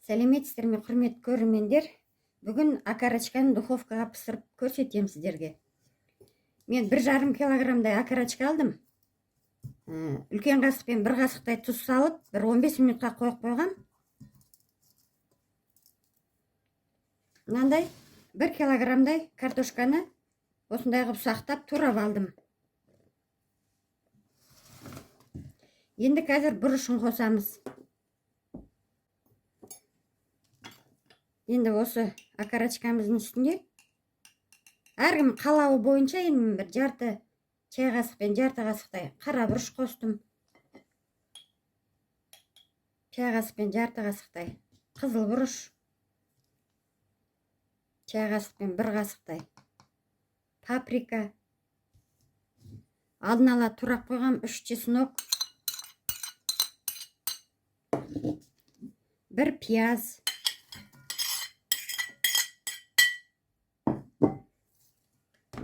Сәлеметсіздер ме, құрметті көрермендер? Бүгін окорочканы духовкаға пісіріп көрсетемін сіздерге. Мен 1,5 килограммдай окорочка алдым. Үлкен қасықпен 1 қасықтай тұз салып, бір 15 минутқа қойып қойғам. Мынандай 1 килограммдай картошканы осындай қылып ұсақтап турап алдым. Енді қазір бұрышын қосамыз. Енді осы окорочкамыздың үстінде әркім қалауы бойынша енді бір жарты чай қасықпен жарты қасықтай қара бұрыш қостым. Чай қасықпен жарты қасықтай қызыл бұрыш. Чай қасықпен 1 қасықтай паприка. Алдын ала турап қойғам 3 чеснок. 1 пияз.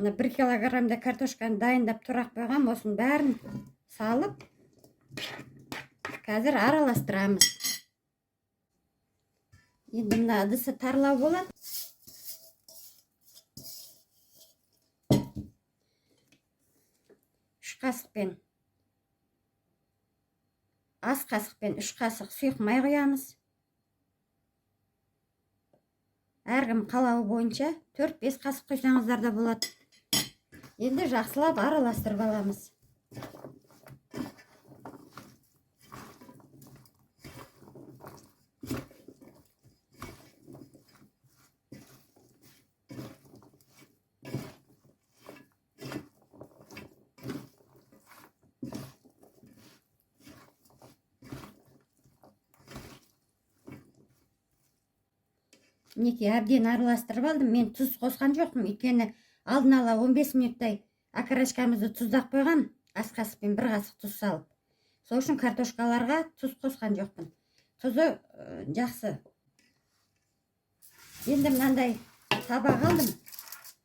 Мына 1 килограммда картошканы дайындап турап қойғам, осының бәрін салып, қазір араластырамыз. Енді мына ыдысы тарлау болады. Ас қасықпен 3 қасық сұйық май құямыз. Әркім қалауы бойынша 4-5 қасық құйсаңыздар да болады. Енді жақсылап араластырып аламыз. Мінекей әбден араластырып алдым. Мен тұз қосқан жоқпын, өйткені алдын ала 15 минуттай окорочкамызды тұздап қойғам, ас қасықпен 1 қасық тұз салып. Сол үшін картошкаларға тұз қосқан жоқпын. Тұзы жақсы. Енді мынандай табақ алдым.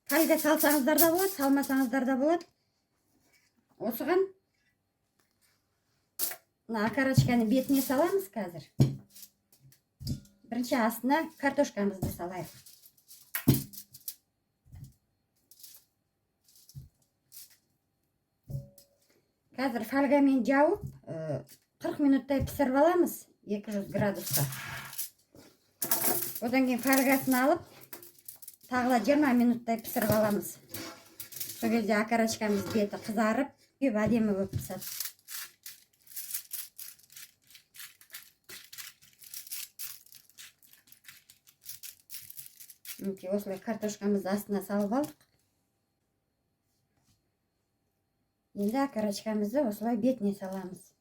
Тайда салсаңыздар да болады, салмасаңыздар да болады. Осыған окорочканы бетіне саламыз қазір. Бірінші астына картошкамызды салайық. Қазір фольгамен жауып 40 минуттай пісіріп аламыз 200 градусқа. Одан кейін фольгасын алып, тағыла 20 минуттай пісіріп аламыз. Сол кезде окорочкамыз беті қызарып, әдемі болып піседі. Осылай картошкамызды астына салып алдық. Енді окорочкамызды осылай бетіне саламыз.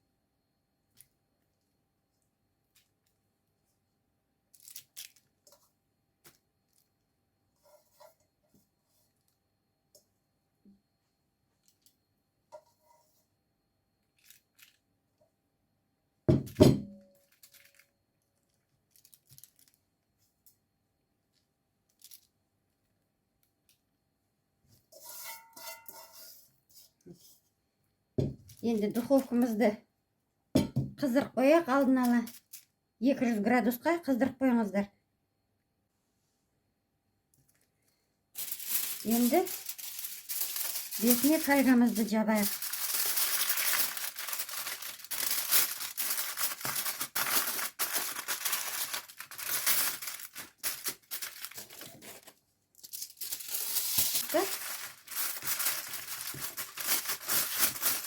Енді духовкамызды қыздырып қояқ, алдын ала 200 градусқа қыздырып қойыңыздар. Енді бетіне фольгамызды жабайық.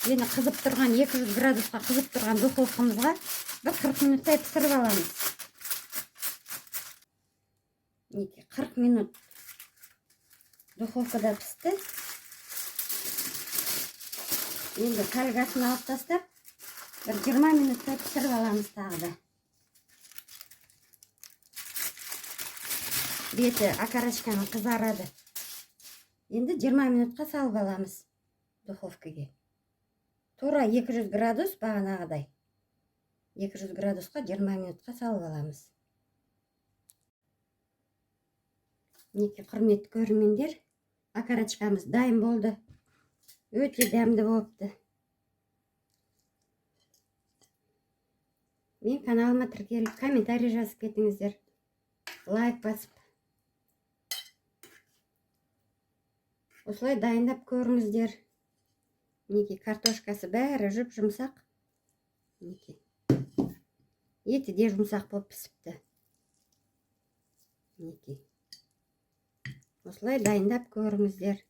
Енді қызып тұрған 200 градусқа қызып тұрған духовкамызға бір 40 минуттай пісіріп аламыз. 40 минут духовкада пісті. Енді фольгасын алып тастап, бір 20 минуттай пісіріп аламыз тағы да. Беті окорочканы қызарады. Енді 20 минутқа салып аламыз духовкаге. Тура 200 градус бағанағыдай. 200 градусқа 20 минутқа салып аламыз. Мінекей құрметті көрермендер, окорочкамыз дайын болды. Өте дәмді болыпты. Мен каналыма тіркеліп, комментарий жазып кетіңіздер. Лайк басып. Осылай дайындап көріңіздер. Мінекей картошкасы бәрі жұп-жұмсақ. Мінекей. Еті де жұмсақ болып пісіпті. Мінекей. Осылай дайындап көріңіздер.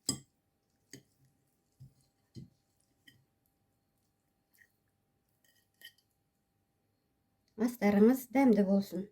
Астарыңыз дәмді болсын.